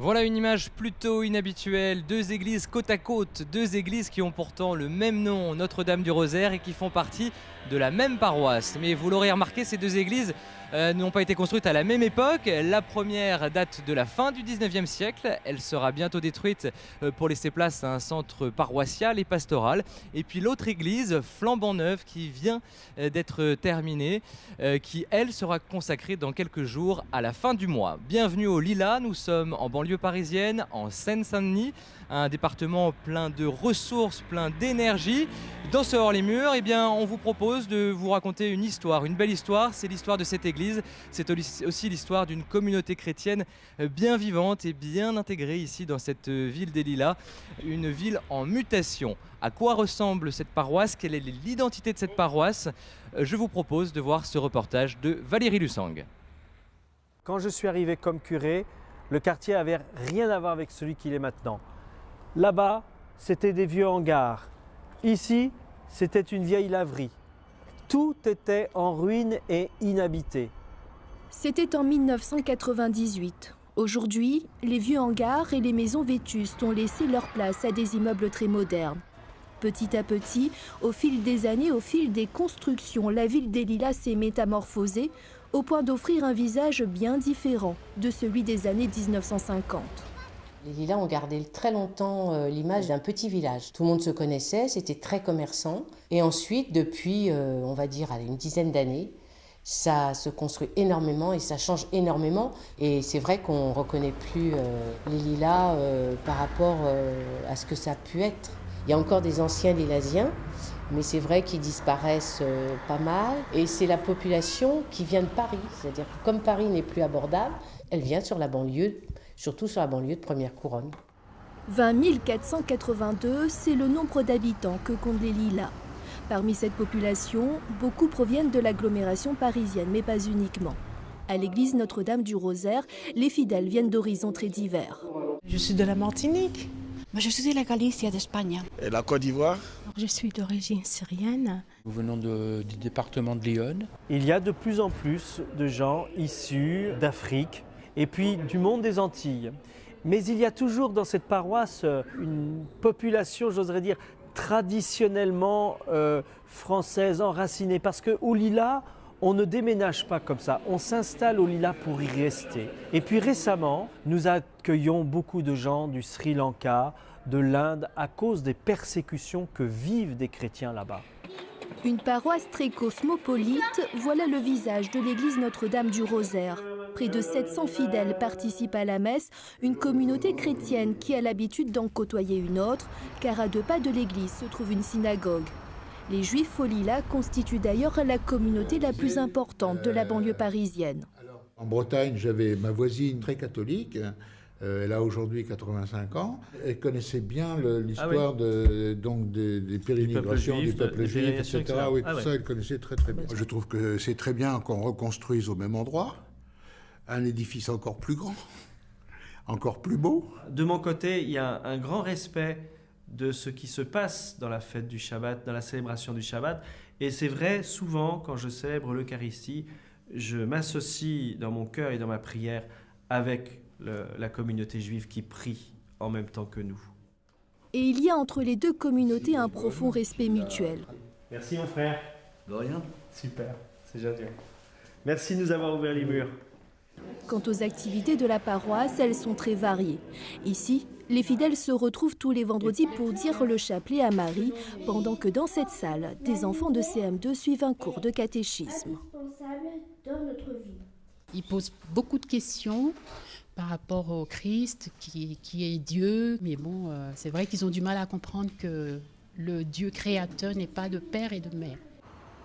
Voilà une image plutôt inhabituelle, deux églises côte à côte, deux églises qui ont pourtant le même nom, Notre-Dame du Rosaire, et qui font partie de la même paroisse. Mais vous l'aurez remarqué, ces deux églises n'ont pas été construites à la même époque. La première date de la fin du 19e siècle, elle sera bientôt détruite pour laisser place à un centre paroissial et pastoral. Et puis l'autre église, flambant neuve, qui vient d'être terminée, qui elle sera consacrée dans quelques jours à la fin du mois. Bienvenue au Lilas, nous sommes en banlieue parisienne, en Seine-Saint-Denis, un département plein de ressources, plein d'énergie. Dans ce Hors-les-Murs, eh bien, on vous propose de vous raconter une histoire, une belle histoire. C'est l'histoire de cette église, c'est aussi l'histoire d'une communauté chrétienne bien vivante et bien intégrée ici dans cette ville des Lilas, une ville en mutation. À quoi ressemble cette paroisse? Quelle est l'identité de cette paroisse? Je vous propose de voir ce reportage de Valérie Lussang. Quand je suis arrivé comme curé, le quartier avait rien à voir avec celui qu'il est maintenant. Là-bas, c'était des vieux hangars. Ici, c'était une vieille laverie. Tout était en ruine et inhabité. C'était en 1998. Aujourd'hui, les vieux hangars et les maisons vétustes ont laissé leur place à des immeubles très modernes. Petit à petit, au fil des années, au fil des constructions, la ville des Lilas s'est métamorphosée au point d'offrir un visage bien différent de celui des années 1950. Les Lilas ont gardé très longtemps l'image d'un petit village. Tout le monde se connaissait, c'était très commerçant. Et ensuite, depuis, on va dire, une dizaine d'années, ça se construit énormément et ça change énormément. Et c'est vrai qu'on ne reconnaît plus les Lilas par rapport à ce que ça a pu être. Il y a encore des anciens Lilasiens, mais c'est vrai qu'ils disparaissent pas mal. Et c'est la population qui vient de Paris. C'est-à-dire que comme Paris n'est plus abordable, elle vient sur la banlieue, surtout sur la banlieue de Première Couronne. 20 482, c'est le nombre d'habitants que comptent les Lilas. Parmi cette population, beaucoup proviennent de l'agglomération parisienne, mais pas uniquement. À l'église Notre-Dame du Rosaire, les fidèles viennent d'horizons très divers. Je suis de la Martinique. Moi, je suis de la Galicie d'Espagne. Et la Côte d'Ivoire. Je suis d'origine syrienne. Nous venons du département de Lyon. Il y a de plus en plus de gens issus d'Afrique et puis du monde des Antilles. Mais il y a toujours dans cette paroisse une population, j'oserais dire, traditionnellement française, enracinée. Parce qu'au Lilas, on ne déménage pas comme ça, on s'installe au Lilas pour y rester. Et puis récemment, nous accueillons beaucoup de gens du Sri Lanka, de l'Inde, à cause des persécutions que vivent des chrétiens là-bas. Une paroisse très cosmopolite, voilà le visage de l'église Notre-Dame du Rosaire. Près de 700 fidèles participent à la messe, une communauté chrétienne qui a l'habitude d'en côtoyer une autre, car à 2 pas de l'église se trouve une synagogue. Les Juifs au Lilas constituent d'ailleurs la communauté la plus importante de la banlieue parisienne. En Bretagne, j'avais ma voisine très catholique. Elle a aujourd'hui 85 ans. Elle connaissait bien l'histoire des pérégrinations du peuple juif, etc. Oui, tout ça, elle connaissait très très bien. Je trouve que c'est très bien qu'on reconstruise au même endroit un édifice encore plus grand, encore plus beau. De mon côté, il y a un grand respect de ce qui se passe dans la fête du Shabbat, dans la célébration du Shabbat. Et c'est vrai, souvent, quand je célèbre l'Eucharistie, je m'associe dans mon cœur et dans ma prière avec la communauté juive qui prie en même temps que nous. Et il y a entre les deux communautés un profond respect mutuel. Merci mon frère. De rien. Super, c'est génial. Merci de nous avoir ouvert les murs. Quant aux activités de la paroisse, elles sont très variées. Ici, les fidèles se retrouvent tous les vendredis pour dire le chapelet à Marie, pendant que dans cette salle, des enfants de CM2 suivent un cours de catéchisme. Ils posent beaucoup de questions par rapport au Christ, qui est Dieu. Mais bon, c'est vrai qu'ils ont du mal à comprendre que le Dieu créateur n'est pas de père et de mère.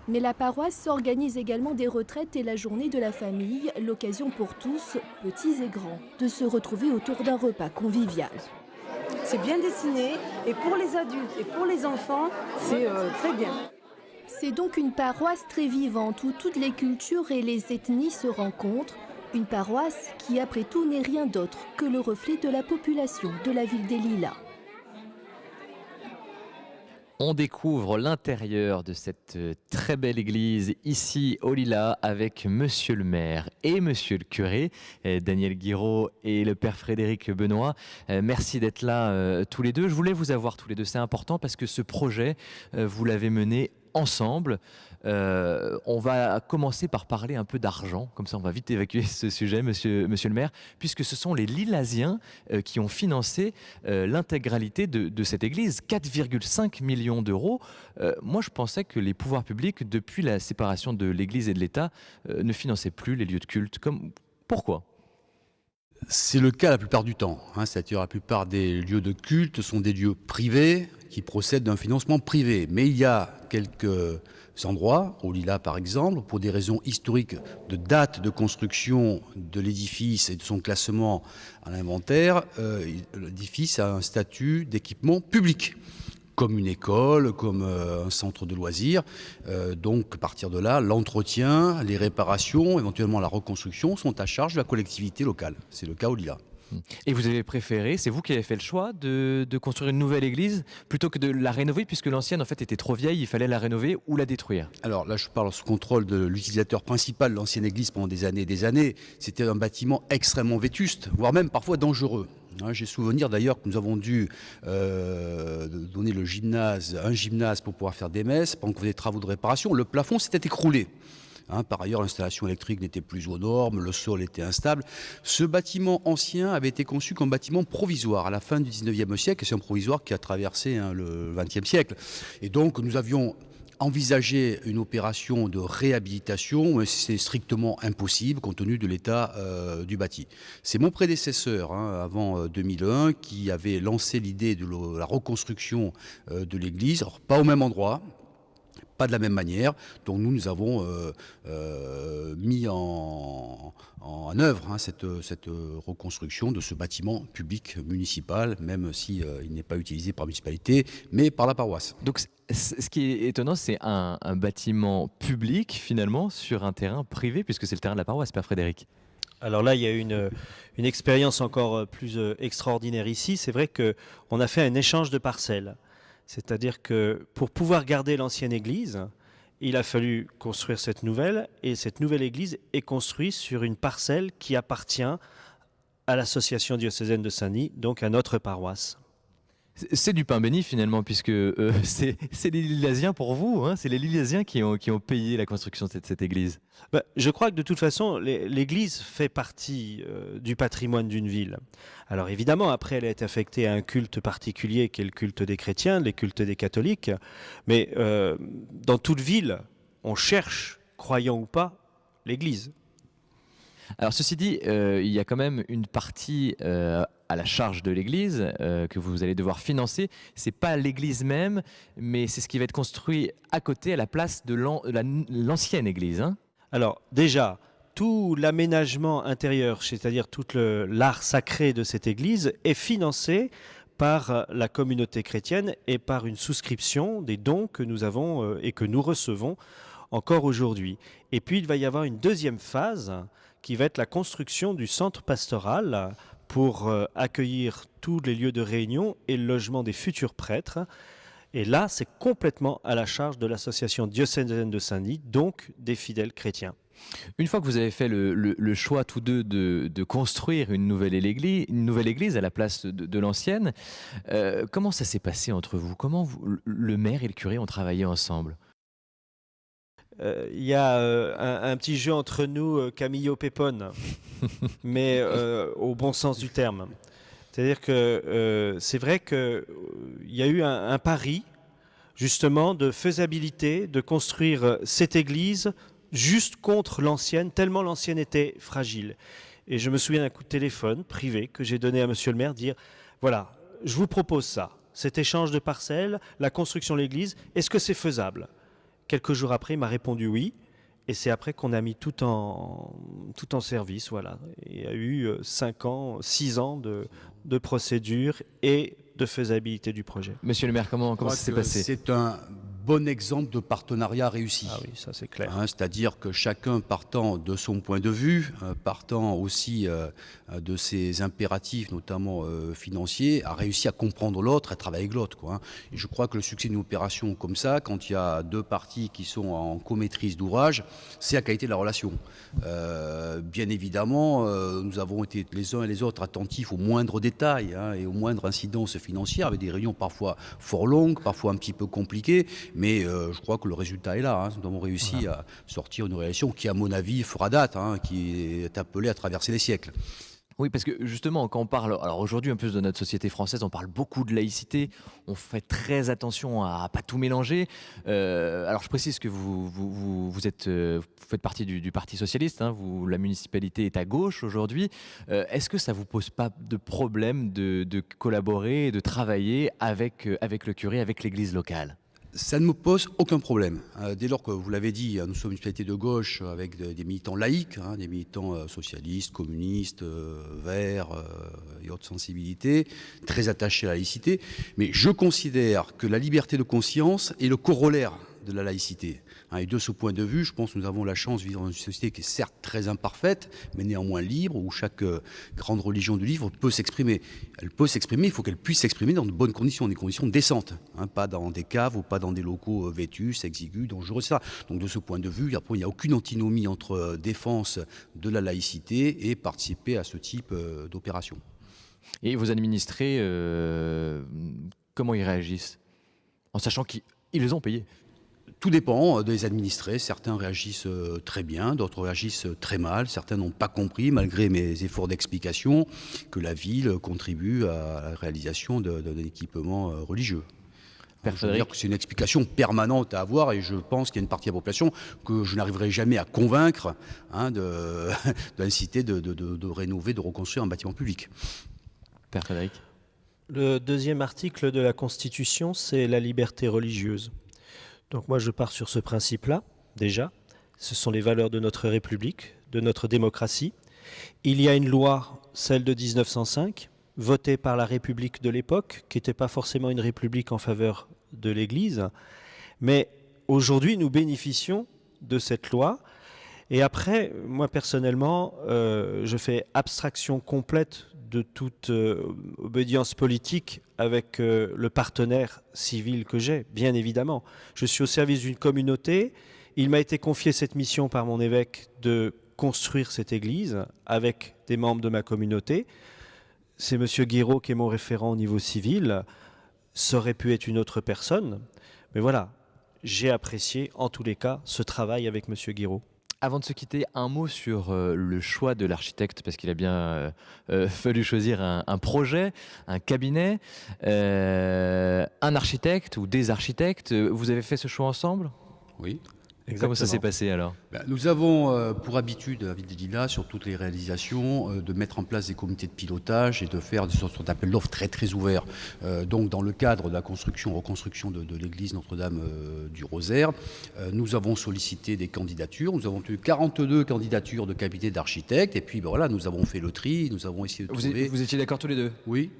Mais la paroisse s'organise également des retraites et la journée de la famille, l'occasion pour tous, petits et grands, de se retrouver autour d'un repas convivial. C'est bien dessiné et pour les adultes et pour les enfants, c'est très bien. C'est donc une paroisse très vivante où toutes les cultures et les ethnies se rencontrent. Une paroisse qui, après tout, n'est rien d'autre que le reflet de la population de la ville des Lilas. On découvre l'intérieur de cette très belle église ici au Lilas avec monsieur le maire et monsieur le curé, Daniel Guiraud et le père Frédéric Benoît. Merci d'être là tous les deux. Je voulais vous avoir tous les deux, c'est important parce que ce projet, vous l'avez mené ensemble. On va commencer par parler un peu d'argent, comme ça on va vite évacuer ce sujet, monsieur le maire, puisque ce sont les Lilasiens qui ont financé l'intégralité de cette église, 4,5 millions d'euros. Moi je pensais que les pouvoirs publics, depuis la séparation de l'église et de l'État, ne finançaient plus les lieux de culte. Pourquoi ? C'est le cas la plupart du temps, c'est-à-dire la plupart des lieux de culte sont des lieux privés qui procèdent d'un financement privé. Mais il y a quelques endroits, au Lilas par exemple, pour des raisons historiques de date de construction de l'édifice et de son classement à l'inventaire, l'édifice a un statut d'équipement public, comme une école, comme un centre de loisirs. Donc, à partir de là, l'entretien, les réparations, éventuellement la reconstruction, sont à charge de la collectivité locale. C'est le cas au Lilas. Et vous avez préféré, c'est vous qui avez fait le choix de construire une nouvelle église plutôt que de la rénover, puisque l'ancienne en fait était trop vieille, il fallait la rénover ou la détruire. Alors là, je parle sous contrôle de l'utilisateur principal de l'ancienne église pendant des années et des années. C'était un bâtiment extrêmement vétuste, voire même parfois dangereux. J'ai souvenir d'ailleurs que nous avons dû donner un gymnase pour pouvoir faire des messes pendant qu'on faisait des travaux de réparation. Le plafond s'était écroulé. Par ailleurs, l'installation électrique n'était plus aux normes, le sol était instable. Ce bâtiment ancien avait été conçu comme bâtiment provisoire à la fin du 19e siècle, et c'est un provisoire qui a traversé le 20e siècle. Et donc, nous avions envisagé une opération de réhabilitation, mais c'est strictement impossible compte tenu de l'état du bâti. C'est mon prédécesseur, avant 2001, qui avait lancé l'idée de la reconstruction de l'église, alors pas au même endroit, pas de la même manière. Donc nous avons mis en œuvre cette reconstruction de ce bâtiment public municipal, même si il n'est pas utilisé par la municipalité, mais par la paroisse. Donc ce qui est étonnant, c'est un bâtiment public finalement sur un terrain privé, puisque c'est le terrain de la paroisse, Père Frédéric. Alors là, il y a une expérience encore plus extraordinaire ici. C'est vrai qu'on a fait un échange de parcelles. C'est-à-dire que pour pouvoir garder l'ancienne église, il a fallu construire cette nouvelle, et cette nouvelle église est construite sur une parcelle qui appartient à l'association diocésaine de Saint-Denis, donc à notre paroisse. C'est du pain béni finalement, puisque c'est les Lilasiens pour vous, c'est les Lilasiens qui ont payé la construction de cette église. Je crois que de toute façon, l'église fait partie du patrimoine d'une ville. Alors évidemment, après, elle est affectée à un culte particulier qui est le culte des chrétiens, les cultes des catholiques, mais dans toute ville, on cherche, croyant ou pas, l'église. Alors ceci dit, il y a quand même une partie à la charge de l'église que vous allez devoir financer. C'est pas l'église même, mais c'est ce qui va être construit à côté, à la place de l'ancienne église. Alors déjà, tout l'aménagement intérieur, c'est-à-dire tout l'art sacré de cette église, est financé par la communauté chrétienne et par une souscription des dons que nous avons et que nous recevons encore aujourd'hui. Et puis il va y avoir une deuxième phase qui va être la construction du centre pastoral pour accueillir tous les lieux de réunion et le logement des futurs prêtres. Et là, c'est complètement à la charge de l'association diocésaine de Saint-Denis, donc des fidèles chrétiens. Une fois que vous avez fait le choix tous deux de construire une nouvelle église à la place de l'ancienne, comment ça s'est passé entre vous ? Comment le maire et le curé ont travaillé ensemble ? Il y a un petit jeu entre nous, Camillo Pépone, mais au bon sens du terme. C'est-à-dire que c'est vrai qu'il y a eu un pari, justement, de faisabilité, de construire cette église juste contre l'ancienne, tellement l'ancienne était fragile. Et je me souviens d'un coup de téléphone privé que j'ai donné à monsieur le maire, dire « Voilà, je vous propose ça, cet échange de parcelles, la construction de l'église, est-ce que c'est faisable ?» Quelques jours après, il m'a répondu oui, et c'est après qu'on a mis tout en service. Voilà. Il y a eu 6 ans de procédure et de faisabilité du projet. Monsieur le maire, comment ça s'est passé ? C'est un bon exemple de partenariat réussi. Ah oui, ça c'est clair. C'est-à-dire que chacun partant de son point de vue, partant aussi de ses impératifs, notamment financiers, a réussi à comprendre l'autre, à travailler avec l'autre, quoi. Et je crois que le succès d'une opération comme ça, quand il y a deux parties qui sont en co-maîtrise d'ouvrage, c'est la qualité de la relation. Bien évidemment, nous avons été les uns et les autres attentifs aux moindres détails et aux moindres incidences financières, avec des réunions parfois fort longues, parfois un petit peu compliquées, mais je crois que le résultat est là. Nous avons réussi à sortir une relation qui, à mon avis, fera date, qui est appelée à traverser les siècles. Oui, parce que justement, quand on parle, alors aujourd'hui un peu de notre société française, on parle beaucoup de laïcité, on fait très attention à pas tout mélanger. Alors je précise que vous faites partie du Parti socialiste, la municipalité est à gauche aujourd'hui. Est-ce que ça vous pose pas de problème de collaborer et de travailler avec le curé, avec l'église locale ? Ça ne me pose aucun problème. Dès lors que, vous l'avez dit, nous sommes une société de gauche avec des militants laïcs, des militants socialistes, communistes, verts et autres sensibilités, très attachés à la laïcité. Mais je considère que la liberté de conscience est le corollaire de la laïcité. Et de ce point de vue, je pense que nous avons la chance de vivre dans une société qui est certes très imparfaite, mais néanmoins libre, où chaque grande religion du livre peut s'exprimer. Elle peut s'exprimer, il faut qu'elle puisse s'exprimer dans de bonnes conditions, des conditions décentes, pas dans des caves ou pas dans des locaux vétus, exigus, dangereux, etc. Donc de ce point de vue, il n'y a aucune antinomie entre défense de la laïcité et participer à ce type d'opération. Et vos administrés, comment ils réagissent ? En sachant qu'ils les ont payés. Tout dépend des administrés. Certains réagissent très bien, d'autres réagissent très mal. Certains n'ont pas compris, malgré mes efforts d'explication, que la ville contribue à la réalisation d'un équipement religieux. Je veux dire que c'est une explication permanente à avoir, et je pense qu'il y a une partie de la population que je n'arriverai jamais à convaincre d'inciter de rénover, de reconstruire un bâtiment public. Père Frédéric. Le deuxième article de la Constitution, c'est la liberté religieuse. Donc moi, je pars sur ce principe-là, déjà. Ce sont les valeurs de notre République, de notre démocratie. Il y a une loi, celle de 1905, votée par la République de l'époque, qui n'était pas forcément une république en faveur de l'Église. Mais aujourd'hui, nous bénéficions de cette loi. Et après, moi personnellement, je fais abstraction complète de toute obédience politique avec le partenaire civil que j'ai, bien évidemment. Je suis au service d'une communauté. Il m'a été confié cette mission par mon évêque de construire cette église avec des membres de ma communauté. C'est M. Guiraud qui est mon référent au niveau civil. Ça aurait pu être une autre personne. Mais voilà, j'ai apprécié en tous les cas ce travail avec M. Guiraud. Avant de se quitter, un mot sur le choix de l'architecte, parce qu'il a bien fallu choisir un projet, un cabinet, un architecte ou des architectes. Vous avez fait ce choix ensemble ? Oui. Comment ça s'est passé alors ? Nous avons pour habitude, à Ville-des-Lilas, sur toutes les réalisations, de mettre en place des comités de pilotage et de faire des sortes d'appels d'offres très très ouverts. Donc dans le cadre de la reconstruction de l'église Notre-Dame du Rosaire, nous avons sollicité des candidatures. Nous avons eu 42 candidatures de cabinets d'architectes, et puis voilà, nous avons fait le tri, nous avons essayé de trouver... Vous étiez d'accord tous les deux ? Oui.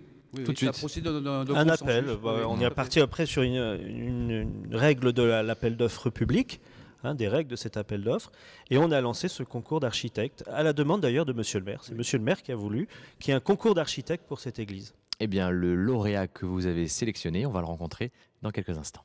Tout de suite. Un appel. On est parti après sur une règle de l'appel d'offres public. Des règles de cet appel d'offres, et on a lancé ce concours d'architectes, à la demande d'ailleurs de Monsieur le maire. C'est Monsieur le maire qui a voulu qu'il y ait un concours d'architectes pour cette église. Eh bien, le lauréat que vous avez sélectionné, on va le rencontrer dans quelques instants.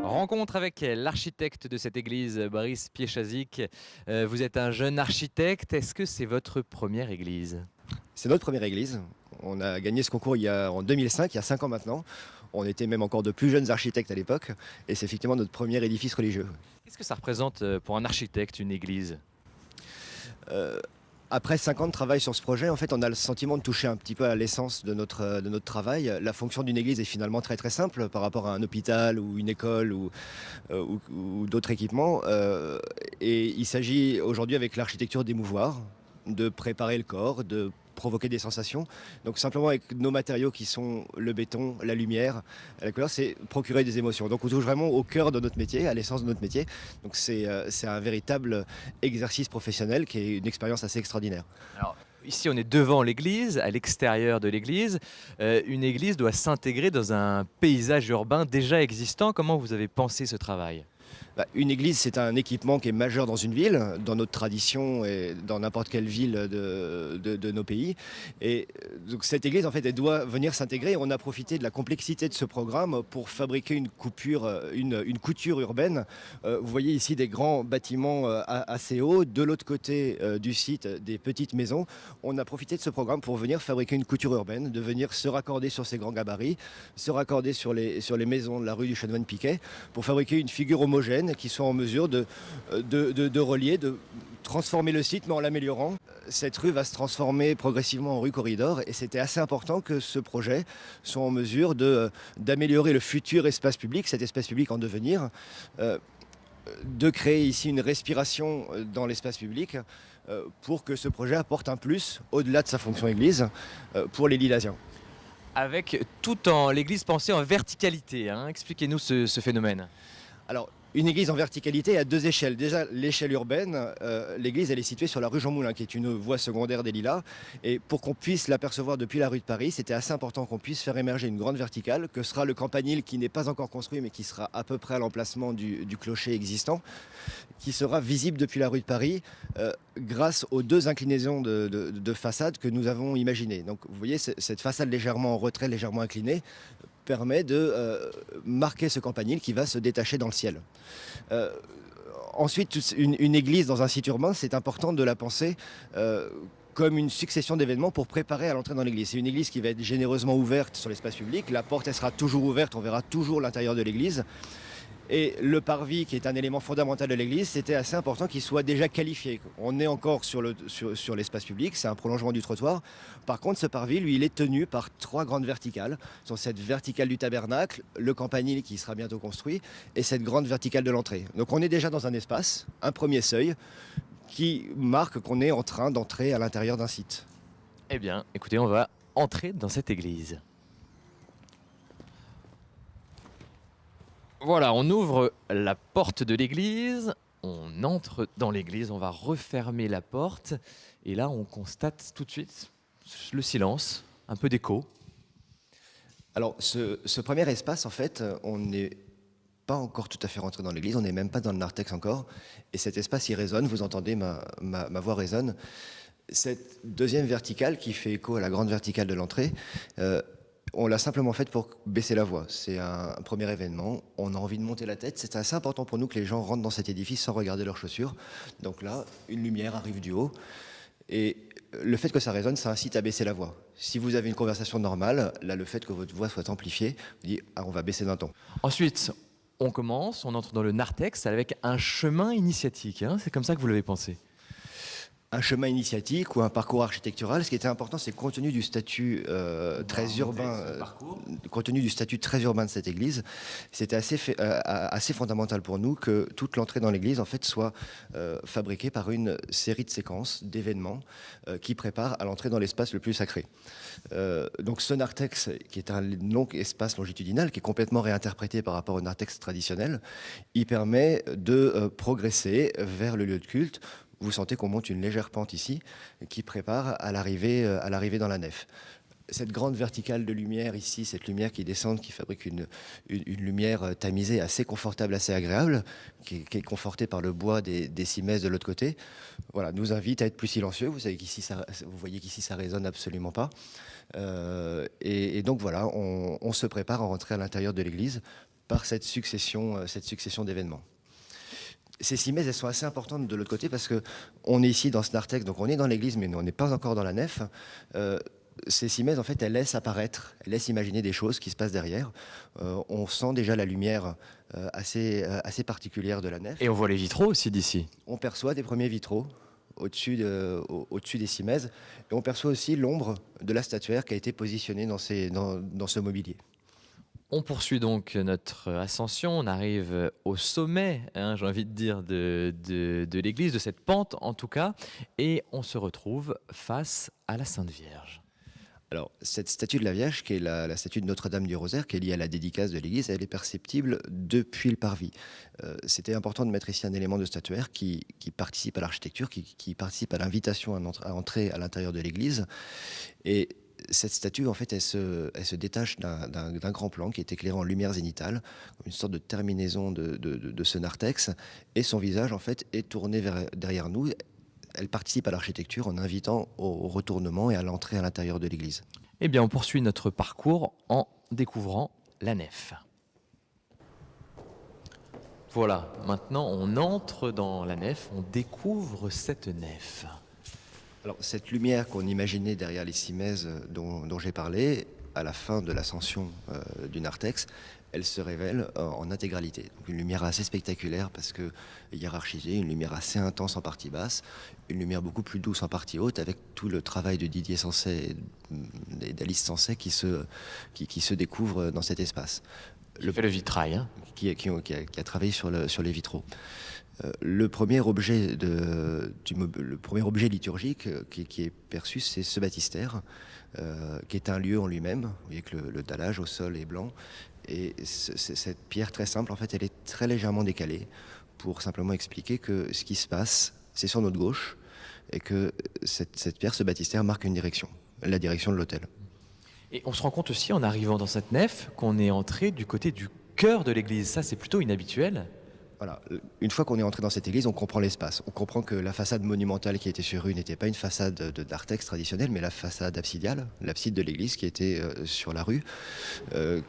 Rencontre avec l'architecte de cette église, Boris Pieczazik. Vous êtes un jeune architecte. Est-ce que c'est votre première église ? C'est notre première église. On a gagné ce concours en 2005, il y a 5 ans maintenant. On était même encore de plus jeunes architectes à l'époque. Et c'est effectivement notre premier édifice religieux. Qu'est-ce que ça représente pour un architecte, une église ? Après 5 ans de travail sur ce projet, en fait, on a le sentiment de toucher un petit peu à l'essence de notre travail. La fonction d'une église est finalement très très simple par rapport à un hôpital ou une école ou d'autres équipements. Et il s'agit aujourd'hui, avec l'architecture, d'émouvoir, de préparer le corps, de provoquer des sensations. Donc simplement avec nos matériaux qui sont le béton, la lumière, la couleur, c'est procurer des émotions. Donc on touche vraiment au cœur de notre métier, à l'essence de notre métier. Donc c'est un véritable exercice professionnel qui est une expérience assez extraordinaire. Alors, ici, on est devant l'église, à l'extérieur de l'église. Une église doit s'intégrer dans un paysage urbain déjà existant. Comment vous avez pensé ce travail ? Une église, c'est un équipement qui est majeur dans une ville, dans notre tradition et dans n'importe quelle ville de nos pays. Et donc cette église, en fait, elle doit venir s'intégrer. On a profité de la complexité de ce programme pour fabriquer une couture urbaine. Vous voyez ici des grands bâtiments assez hauts. De l'autre côté du site, des petites maisons. On a profité de ce programme pour venir fabriquer une couture urbaine, de venir se raccorder sur ces grands gabarits, se raccorder sur les maisons de la rue du Chanoine-Piquet, pour fabriquer une figure homogène qui soit en mesure de relier, de transformer le site, mais en l'améliorant. Cette rue va se transformer progressivement en rue corridor et c'était assez important que ce projet soit en mesure d'améliorer le futur espace public, cet espace public en devenir, de créer ici une respiration dans l'espace public pour que ce projet apporte un plus, au-delà de sa fonction église, pour les Lillasiens. Avec l'église pensée en verticalité, hein. Expliquez-nous ce phénomène. Alors, une église en verticalité à deux échelles. Déjà, l'échelle urbaine, l'église elle est située sur la rue Jean Moulin, qui est une voie secondaire des Lilas. Et pour qu'on puisse l'apercevoir depuis la rue de Paris, c'était assez important qu'on puisse faire émerger une grande verticale, que sera le campanile qui n'est pas encore construit, mais qui sera à peu près à l'emplacement du clocher existant, qui sera visible depuis la rue de Paris grâce aux deux inclinaisons de façade que nous avons imaginées. Donc vous voyez, cette façade légèrement en retrait, légèrement inclinée, permet de marquer ce campanile qui va se détacher dans le ciel. Ensuite, une église dans un site urbain, c'est important de la penser comme une succession d'événements pour préparer à l'entrée dans l'église. C'est une église qui va être généreusement ouverte sur l'espace public. La porte, elle sera toujours ouverte, on verra toujours l'intérieur de l'église. Et le parvis, qui est un élément fondamental de l'église, c'était assez important qu'il soit déjà qualifié. On est encore sur l'espace public, c'est un prolongement du trottoir. Par contre, ce parvis, lui, il est tenu par trois grandes verticales. Sur cette verticale du tabernacle, le campanile qui sera bientôt construit, et cette grande verticale de l'entrée. Donc on est déjà dans un espace, un premier seuil, qui marque qu'on est en train d'entrer à l'intérieur d'un site. Eh bien, écoutez, on va entrer dans cette église. Voilà, on ouvre la porte de l'église, on entre dans l'église, on va refermer la porte et là on constate tout de suite le silence, un peu d'écho. Alors ce premier espace, en fait, on n'est pas encore tout à fait rentré dans l'église, on n'est même pas dans le narthex encore, et cet espace il résonne, vous entendez ma voix résonne. Cette deuxième verticale qui fait écho à la grande verticale de l'entrée, on l'a simplement faite pour baisser la voix. C'est un premier événement. On a envie de monter la tête. C'est assez important pour nous que les gens rentrent dans cet édifice sans regarder leurs chaussures. Donc là, une lumière arrive du haut. Et le fait que ça résonne, ça incite à baisser la voix. Si vous avez une conversation normale, là, le fait que votre voix soit amplifiée, vous dites « Ah, on va baisser d'un ton ». Ensuite, on commence, on entre dans le narthex avec un chemin initiatique. Hein, c'est comme ça que vous l'avez pensé. Un chemin initiatique ou un parcours architectural. Ce qui était important, c'est compte tenu du statut très urbain, compte tenu du statut très urbain de cette église, c'était assez fondamental pour nous que toute l'entrée dans l'église en fait soit fabriquée par une série de séquences, d'événements qui préparent à l'entrée dans l'espace le plus sacré. Donc ce narthex, qui est un long espace longitudinal, qui est complètement réinterprété par rapport au narthex traditionnel, il permet de progresser vers le lieu de culte. Vous sentez qu'on monte une légère pente ici qui prépare à l'arrivée dans la nef. Cette grande verticale de lumière ici, cette lumière qui descend, qui fabrique une lumière tamisée assez confortable, assez agréable, qui est confortée par le bois des cimaises de l'autre côté, voilà, nous invite à être plus silencieux. Vous voyez qu'ici ça résonne absolument pas. Et donc voilà, on se prépare à rentrer à l'intérieur de l'église par cette succession d'événements. Ces cimaises, elles sont assez importantes de l'autre côté parce qu'on est ici dans ce narthex, donc on est dans l'église, mais on n'est pas encore dans la nef. Ces cimaises, en fait, elles laissent apparaître, elles laissent imaginer des choses qui se passent derrière. On sent déjà la lumière assez particulière de la nef. Et on voit les vitraux aussi d'ici. On perçoit des premiers vitraux au-dessus des cimaises. Et on perçoit aussi l'ombre de la statuaire qui a été positionnée dans ce mobilier. On poursuit donc notre ascension, on arrive au sommet, j'ai envie de dire, de l'église, de cette pente en tout cas, et on se retrouve face à la Sainte Vierge. Alors, cette statue de la Vierge, qui est la statue de Notre-Dame du Rosaire, qui est liée à la dédicace de l'église, elle est perceptible depuis le parvis. C'était important de mettre ici un élément de statuaire qui participe à l'architecture, qui participe à l'invitation à entrer à l'intérieur de l'église. Et cette statue, en fait, elle se détache d'un grand plan qui est éclairé en lumière zénitale, une sorte de terminaison de ce narthex, et son visage, en fait, est tourné derrière nous. Elle participe à l'architecture en invitant au retournement et à l'entrée à l'intérieur de l'église. Eh bien, on poursuit notre parcours en découvrant la nef. Voilà, maintenant on entre dans la nef, on découvre cette nef. Alors, cette lumière qu'on imaginait derrière les cimaises dont j'ai parlé, à la fin de l'ascension du narthex, elle se révèle en intégralité. Donc, une lumière assez spectaculaire parce que hiérarchisée, une lumière assez intense en partie basse, une lumière beaucoup plus douce en partie haute, avec tout le travail de Didier Sancet et d'Alice Sancet qui se découvre dans cet espace. Qui fait le vitrail. Hein. Qui a travaillé sur les vitraux. Le premier objet liturgique qui est perçu, c'est ce baptistère, qui est un lieu en lui-même. Vous voyez que le dallage au sol est blanc. Et cette pierre très simple, en fait, elle est très légèrement décalée pour simplement expliquer que ce qui se passe, c'est sur notre gauche, et que cette pierre, ce baptistère, marque une direction, la direction de l'autel. Et on se rend compte aussi, en arrivant dans cette nef, qu'on est entré du côté du cœur de l'église. Ça, c'est plutôt inhabituel. Voilà. Une fois qu'on est entré dans cette église, on comprend l'espace. On comprend que la façade monumentale qui était sur rue n'était pas une façade d'artex traditionnelle, mais la façade absidiale, l'abside de l'église qui était sur la rue.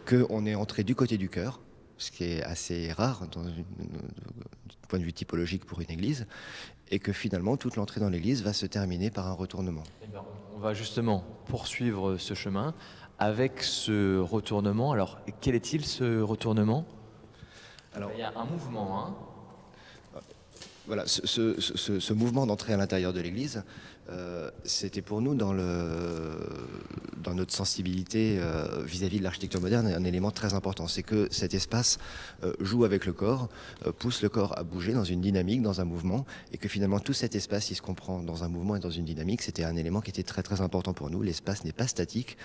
Qu'on est entré du côté du chœur, ce qui est assez rare du point de vue typologique pour une église, et que finalement toute l'entrée dans l'église va se terminer par un retournement. On va justement poursuivre ce chemin avec ce retournement. Alors, quel est-il ce retournement ? Alors, il y a un mouvement. Hein. Voilà, ce mouvement d'entrée à l'intérieur de l'église, c'était pour nous, dans notre sensibilité vis-à-vis de l'architecture moderne, un élément très important. C'est que cet espace joue avec le corps, pousse le corps à bouger dans une dynamique, dans un mouvement, et que finalement tout cet espace, il se comprend dans un mouvement et dans une dynamique. C'était un élément qui était très très important pour nous. L'espace n'est pas statique.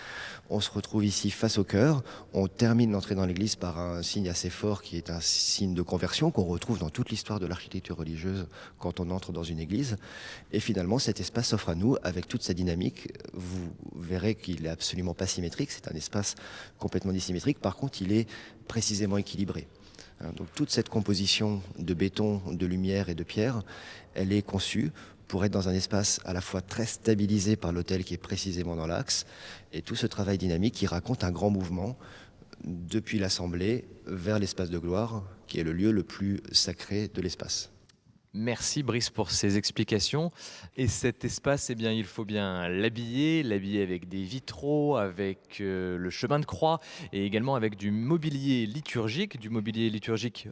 On se retrouve ici face au chœur. On termine l'entrée dans l'église par un signe assez fort qui est un signe de conversion qu'on retrouve dans toute l'histoire de l'architecture religieuse quand on entre dans une église. Et finalement, cet espace s'offre à nous avec toute sa dynamique. Vous verrez qu'il n'est absolument pas symétrique. C'est un espace complètement dissymétrique. Par contre, il est précisément équilibré. Donc toute cette composition de béton, de lumière et de pierre, elle est conçue pour être dans un espace à la fois très stabilisé par l'autel qui est précisément dans l'axe, et tout ce travail dynamique qui raconte un grand mouvement depuis l'assemblée vers l'espace de gloire, qui est le lieu le plus sacré de l'espace. Merci Brice pour ces explications. Et cet espace, eh bien, il faut bien l'habiller avec des vitraux, avec le chemin de croix et également avec du mobilier liturgique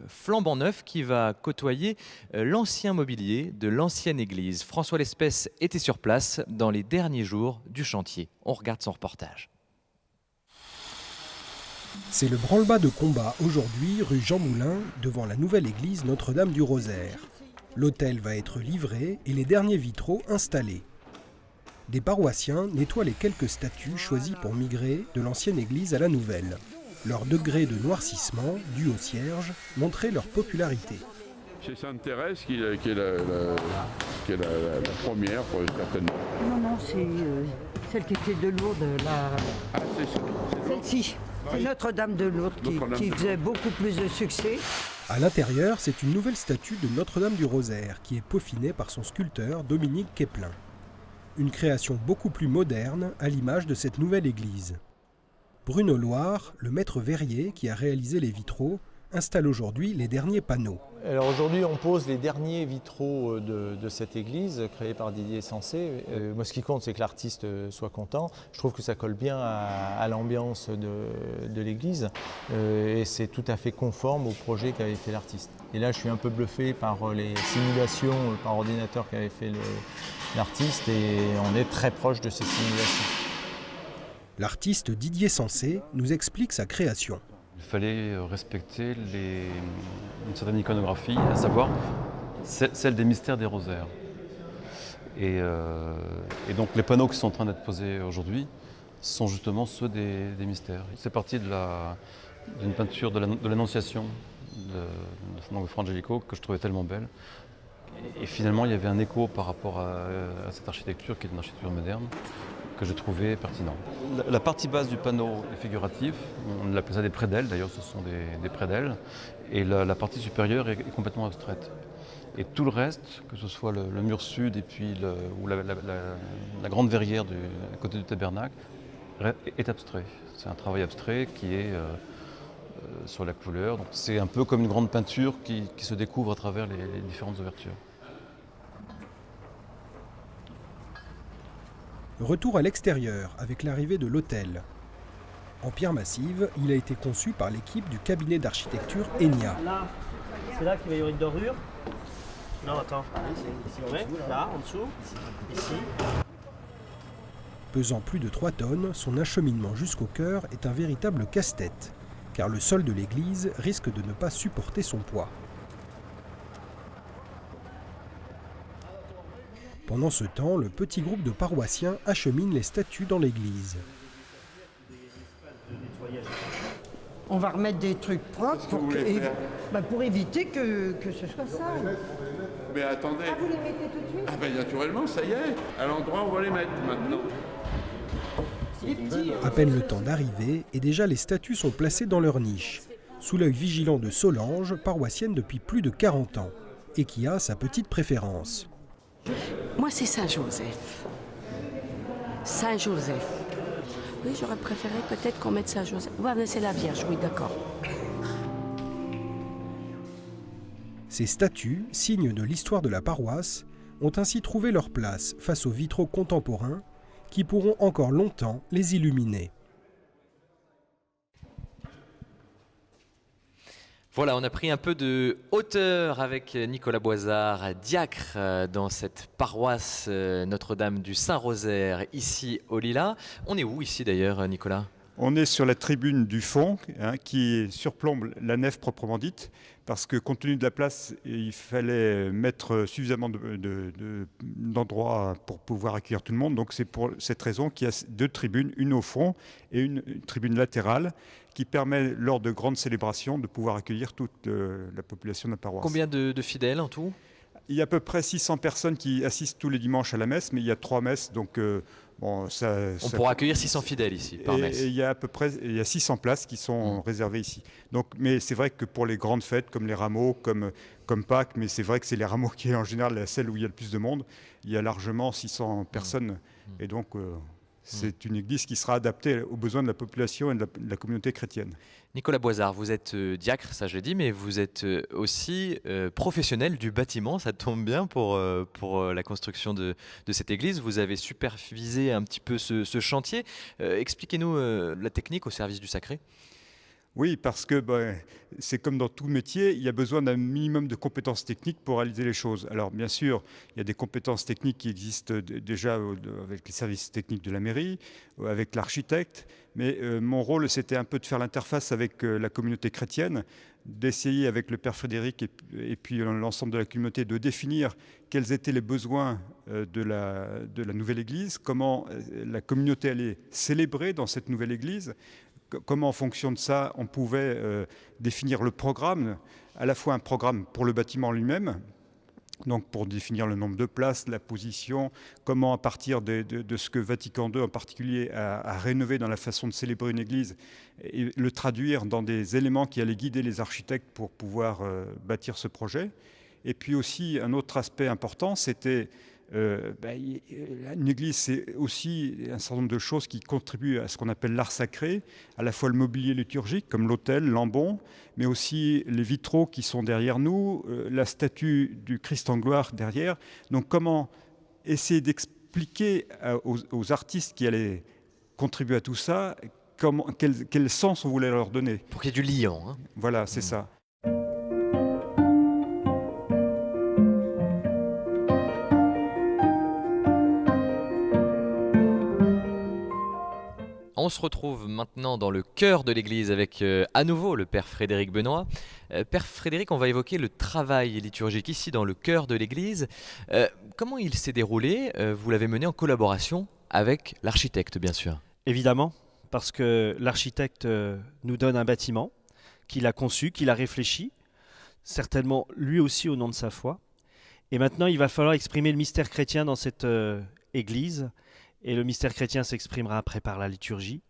flambant neuf qui va côtoyer l'ancien mobilier de l'ancienne église. François Lespèce était sur place dans les derniers jours du chantier. On regarde son reportage. C'est le branle-bas de combat aujourd'hui, rue Jean Moulin, devant la nouvelle église Notre-Dame du Rosaire. L'autel va être livré et les derniers vitraux installés. Des paroissiens nettoient les quelques statues choisies pour migrer de l'ancienne église à la nouvelle. Leur degré de noircissement, dû au cierge, montrait leur popularité. C'est Sainte-Thérèse qui est la première, certainement. Non, c'est celle qui était de Lourdes. Ah, c'est ça. Celle-ci. C'est Notre-Dame de Lourdes qui faisait beaucoup plus de succès. À l'intérieur, c'est une nouvelle statue de Notre-Dame du Rosaire qui est peaufinée par son sculpteur Dominique Quéplin. Une création beaucoup plus moderne à l'image de cette nouvelle église. Bruno Loire, le maître verrier qui a réalisé les vitraux, installe aujourd'hui les derniers panneaux. Alors aujourd'hui, on pose les derniers vitraux de cette église créée par Didier Sancet. Moi, ce qui compte, c'est que l'artiste soit content. Je trouve que ça colle bien à l'ambiance de l'église et c'est tout à fait conforme au projet qu'avait fait l'artiste. Et là, je suis un peu bluffé par les simulations par ordinateur qu'avait fait l'artiste et on est très proche de ces simulations. L'artiste Didier Sancet nous explique sa création. fallait respecter une certaine iconographie, à savoir celle des mystères des rosaires. Et donc les panneaux qui sont en train d'être posés aujourd'hui sont justement ceux des mystères. C'est parti d'une peinture de l'Annonciation de San Angelico que je trouvais tellement belle. Et finalement, il y avait un écho par rapport à cette architecture qui est une architecture moderne que j'ai trouvé pertinent. La partie basse du panneau est figurative, on appelle ça des prédelles, d'ailleurs ce sont des prédelles, et la partie supérieure est complètement abstraite. Et tout le reste, que ce soit le mur sud et puis la grande verrière à côté du tabernacle, est abstrait. C'est un travail abstrait qui est sur la couleur. Donc c'est un peu comme une grande peinture qui se découvre à travers les différentes ouvertures. Retour à l'extérieur avec l'arrivée de l'hôtel. En pierre massive, il a été conçu par l'équipe du cabinet d'architecture Enya. Là, c'est là qu'il va y avoir une dorure. Non, attends. Ici, ouais. Là, en dessous. Ici. Pesant plus de 3 tonnes, son acheminement jusqu'au chœur est un véritable casse-tête, car le sol de l'église risque de ne pas supporter son poids. Pendant ce temps, le petit groupe de paroissiens achemine les statues dans l'église. On va remettre des trucs propres pour éviter que ce soit ça. Mais attendez. Ah, vous les mettez tout de suite? Ah ben naturellement, ça y est, à l'endroit où on va les mettre maintenant. À peine le temps d'arriver, et déjà les statues sont placées dans leur niche, sous l'œil vigilant de Solange, paroissienne depuis plus de 40 ans, et qui a sa petite préférence. Moi, c'est Saint-Joseph. Saint-Joseph. Oui, j'aurais préféré peut-être qu'on mette Saint-Joseph. Ouais, c'est la Vierge, oui, d'accord. Ces statues, signes de l'histoire de la paroisse, ont ainsi trouvé leur place face aux vitraux contemporains qui pourront encore longtemps les illuminer. Voilà, on a pris un peu de hauteur avec Nicolas Boizard, diacre dans cette paroisse Notre-Dame du Saint-Rosaire, ici au Lilas. On est où ici d'ailleurs, Nicolas ? On est sur la tribune du fond, qui surplombe la nef proprement dite, parce que compte tenu de la place, il fallait mettre suffisamment d'endroits pour pouvoir accueillir tout le monde. Donc c'est pour cette raison qu'il y a 2 tribunes, une au fond et une tribune latérale, qui permet lors de grandes célébrations de pouvoir accueillir toute la population de la paroisse. Combien de fidèles en tout ? Il y a à peu près 600 personnes qui assistent tous les dimanches à la messe, mais il y a 3 messes, donc on pourra accueillir 600 fidèles ici, par messe. Et il y a à peu près 600 places qui sont réservées ici. Donc, mais c'est vrai que pour les grandes fêtes, comme les rameaux, comme Pâques, mais c'est vrai que c'est les rameaux qui est en général celle où il y a le plus de monde, il y a largement 600 personnes. Et donc, c'est une église qui sera adaptée aux besoins de la population et de la communauté chrétienne. Nicolas Boizard, vous êtes diacre, ça je l'ai dit, mais vous êtes aussi professionnel du bâtiment, ça tombe bien pour la construction de cette église. Vous avez supervisé un petit peu ce chantier. Expliquez-nous la technique au service du sacré. Oui, parce que c'est comme dans tout métier, il y a besoin d'un minimum de compétences techniques pour réaliser les choses. Alors bien sûr, il y a des compétences techniques qui existent déjà avec les services techniques de la mairie, avec l'architecte, mais mon rôle c'était un peu de faire l'interface avec la communauté chrétienne, d'essayer avec le Père Frédéric et puis l'ensemble de la communauté de définir quels étaient les besoins de la nouvelle église, comment la communauté allait célébrer dans cette nouvelle église, comment en fonction de ça on pouvait définir le programme, à la fois un programme pour le bâtiment lui-même, donc pour définir le nombre de places, la position, comment à partir de ce que Vatican II en particulier a rénové dans la façon de célébrer une église, et le traduire dans des éléments qui allaient guider les architectes pour pouvoir bâtir ce projet. Et puis aussi un autre aspect important, c'était une église, c'est aussi un certain nombre de choses qui contribuent à ce qu'on appelle l'art sacré, à la fois le mobilier liturgique, comme l'autel, l'ambon, mais aussi les vitraux qui sont derrière nous, la statue du Christ en gloire derrière. Donc comment essayer d'expliquer aux artistes qui allaient contribuer à tout ça, quel sens on voulait leur donner. Pour qu'il y ait du liant. Hein. Voilà, c'est ça. On On se retrouve maintenant dans le cœur de l'église avec à nouveau le Père Frédéric Benoît. Père Frédéric, on va évoquer le travail liturgique ici dans le cœur de l'église. Comment il s'est déroulé? Vous l'avez mené en collaboration avec l'architecte, bien sûr. Évidemment, parce que l'architecte nous donne un bâtiment qu'il a conçu, qu'il a réfléchi, certainement lui aussi au nom de sa foi. Et maintenant, il va falloir exprimer le mystère chrétien dans cette église. Et le mystère chrétien s'exprimera après par la liturgie.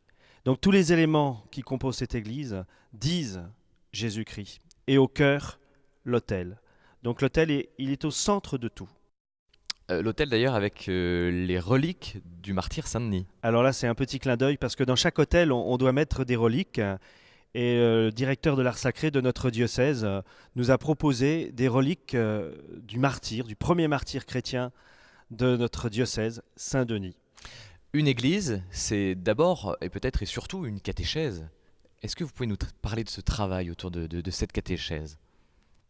Donc tous les éléments qui composent cette église disent Jésus-Christ. Et au cœur, l'autel. Donc l'autel, il est au centre de tout. L'autel d'ailleurs avec les reliques du martyr Saint-Denis. Alors là, c'est un petit clin d'œil parce que dans chaque autel, on doit mettre des reliques. Et le directeur de l'art sacré de notre diocèse nous a proposé des reliques du martyr, du premier martyr chrétien de notre diocèse, Saint-Denis. Une église, c'est d'abord et peut-être et surtout une catéchèse. Est-ce que vous pouvez nous parler de ce travail autour de cette catéchèse?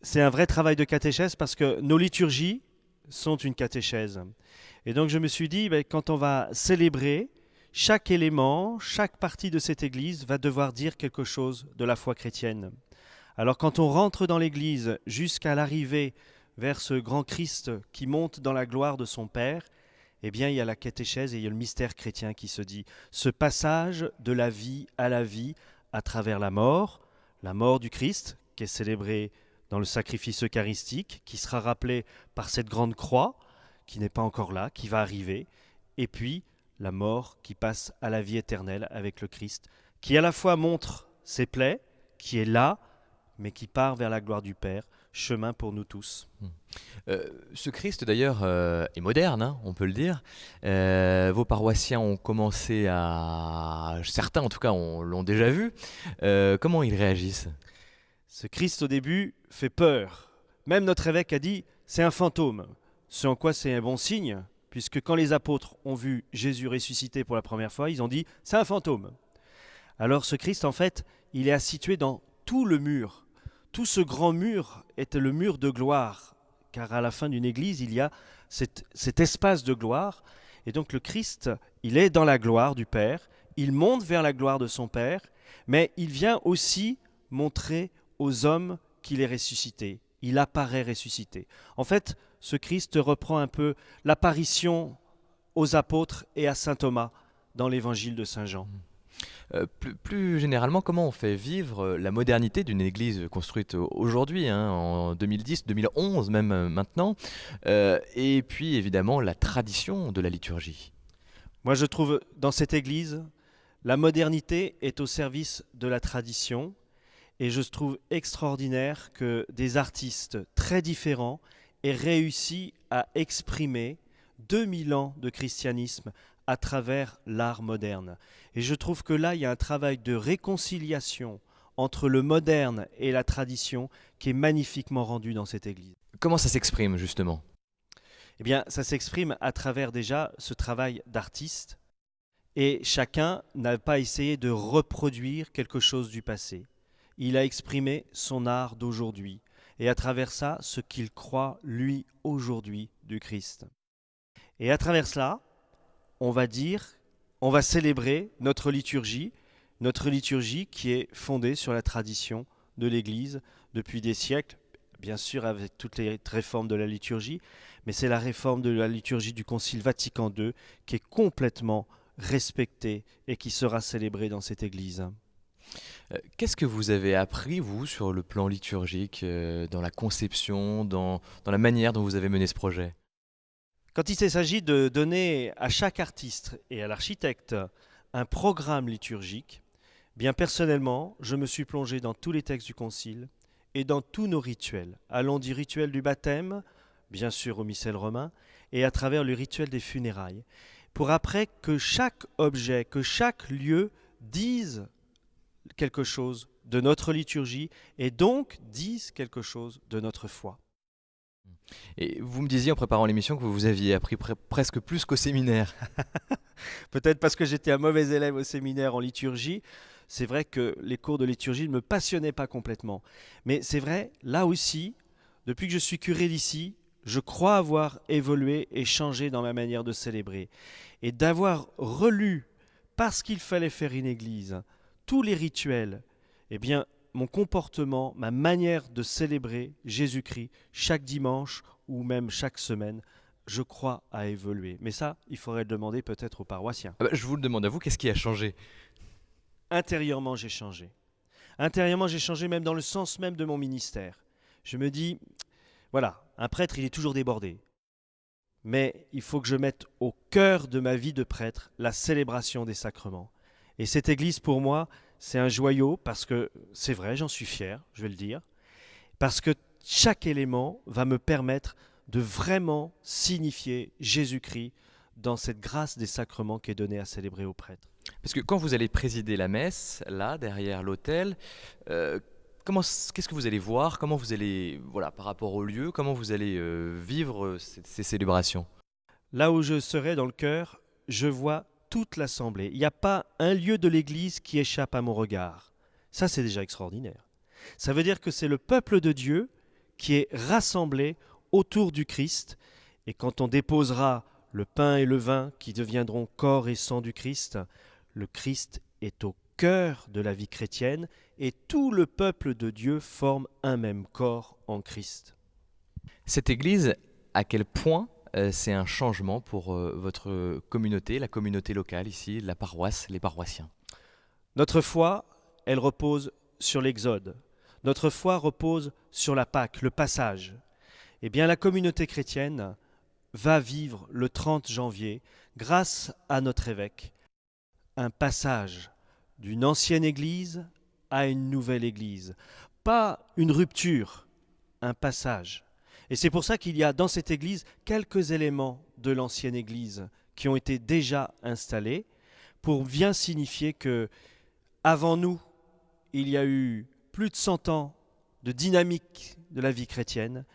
C'est un vrai travail de catéchèse parce que nos liturgies sont une catéchèse. Et donc je me suis dit, quand on va célébrer, chaque élément, chaque partie de cette église va devoir dire quelque chose de la foi chrétienne. Alors quand on rentre dans l'église jusqu'à l'arrivée vers ce grand Christ qui monte dans la gloire de son Père, eh bien il y a la catéchèse et il y a le mystère chrétien qui se dit. Ce passage de la vie à la vie à travers la mort du Christ qui est célébrée dans le sacrifice eucharistique, qui sera rappelé par cette grande croix qui n'est pas encore là, qui va arriver, et puis la mort qui passe à la vie éternelle avec le Christ, qui à la fois montre ses plaies, qui est là, mais qui part vers la gloire du Père, chemin pour nous tous. Ce Christ d'ailleurs est moderne, hein, on peut le dire. Vos paroissiens ont commencé à... Certains en tout cas l'ont déjà vu. Comment ils réagissent? Ce Christ au début fait peur. Même notre évêque a dit c'est un fantôme. Ce en quoi c'est un bon signe, puisque quand les apôtres ont vu Jésus ressuscité pour la première fois, ils ont dit c'est un fantôme. Alors ce Christ en fait, il est situé dans tout le mur. Tout ce grand mur est le mur de gloire, car à la fin d'une église, il y a cet espace de gloire. Et donc le Christ, il est dans la gloire du Père, il monte vers la gloire de son Père, mais il vient aussi montrer aux hommes qu'il est ressuscité. Il apparaît ressuscité. En fait, ce Christ reprend un peu l'apparition aux apôtres et à saint Thomas dans l'évangile de saint Jean. Plus généralement, comment on fait vivre la modernité d'une église construite aujourd'hui, hein, en 2010, 2011 même maintenant, et puis évidemment la tradition de la liturgie? Moi je trouve dans cette église, la modernité est au service de la tradition, et je trouve extraordinaire que des artistes très différents aient réussi à exprimer 2000 ans de christianisme à travers l'art moderne. Et je trouve que là, il y a un travail de réconciliation entre le moderne et la tradition qui est magnifiquement rendu dans cette église. Comment ça s'exprime justement? Eh bien, ça s'exprime à travers déjà ce travail d'artiste. Et chacun n'a pas essayé de reproduire quelque chose du passé. Il a exprimé son art d'aujourd'hui. Et à travers ça, ce qu'il croit, lui, aujourd'hui, du Christ. Et à travers cela, on va célébrer notre liturgie qui est fondée sur la tradition de l'Église depuis des siècles, bien sûr avec toutes les réformes de la liturgie, mais c'est la réforme de la liturgie du Concile Vatican II qui est complètement respectée et qui sera célébrée dans cette Église. Qu'est-ce que vous avez appris, vous, sur le plan liturgique, dans la conception, dans la manière dont vous avez mené ce projet? Quand il s'agit de donner à chaque artiste et à l'architecte un programme liturgique, bien personnellement, je me suis plongé dans tous les textes du Concile et dans tous nos rituels, allant du rituel du baptême, bien sûr au missel romain, et à travers le rituel des funérailles, pour après que chaque objet, que chaque lieu dise quelque chose de notre liturgie et donc dise quelque chose de notre foi. Et vous me disiez en préparant l'émission que vous aviez appris presque plus qu'au séminaire. Peut-être parce que j'étais un mauvais élève au séminaire en liturgie. C'est vrai que les cours de liturgie ne me passionnaient pas complètement. Mais c'est vrai, là aussi, depuis que je suis curé d'ici, je crois avoir évolué et changé dans ma manière de célébrer. Et d'avoir relu parce qu'il fallait faire une église, tous les rituels, eh bien, mon comportement, ma manière de célébrer Jésus-Christ chaque dimanche ou même chaque semaine, je crois, a évolué. Mais ça, il faudrait le demander peut-être aux paroissiens. Je vous le demande à vous, qu'est-ce qui a changé? Intérieurement, j'ai changé. Intérieurement, j'ai changé même dans le sens même de mon ministère. Je me dis, voilà, un prêtre, il est toujours débordé. Mais il faut que je mette au cœur de ma vie de prêtre la célébration des sacrements. Et cette église, pour moi, c'est un joyau parce que, c'est vrai, j'en suis fier, je vais le dire, parce que chaque élément va me permettre de vraiment signifier Jésus-Christ dans cette grâce des sacrements qui est donnée à célébrer aux prêtres. Parce que quand vous allez présider la messe, là, derrière l'autel, qu'est-ce que vous allez voir? Comment vous allez, voilà, par rapport au lieu, comment vous allez vivre ces célébrations? Là où je serai dans le cœur, je vois toute l'assemblée. Il n'y a pas un lieu de l'église qui échappe à mon regard. Ça, c'est déjà extraordinaire. Ça veut dire que c'est le peuple de Dieu qui est rassemblé autour du Christ. Et quand on déposera le pain et le vin qui deviendront corps et sang du Christ, le Christ est au cœur de la vie chrétienne et tout le peuple de Dieu forme un même corps en Christ. Cette église, à quel point c'est un changement pour votre communauté, la communauté locale ici, la paroisse, les paroissiens? Notre foi, elle repose sur l'Exode. Notre foi repose sur la Pâque, le passage. Eh bien, la communauté chrétienne va vivre le 30 janvier, grâce à notre évêque, un passage d'une ancienne église à une nouvelle église. Pas une rupture, un passage. Et c'est pour ça qu'il y a dans cette église quelques éléments de l'ancienne église qui ont été déjà installés pour bien signifier que, avant nous, il y a eu plus de 100 ans de dynamique de la vie chrétienne.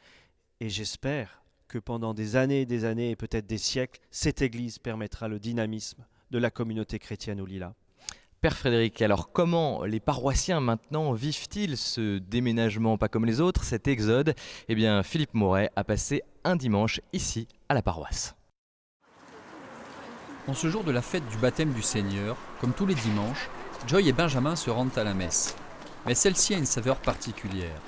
Et j'espère que pendant des années et peut-être des siècles, cette église permettra le dynamisme de la communauté chrétienne au Lilas. Père Frédéric, alors comment les paroissiens maintenant vivent-ils ce déménagement pas comme les autres, cet exode? Eh bien, Philippe Moret a passé un dimanche ici à la paroisse. En ce jour de la fête du baptême du Seigneur, comme tous les dimanches, Joy et Benjamin se rendent à la messe. Mais celle-ci a une saveur particulière.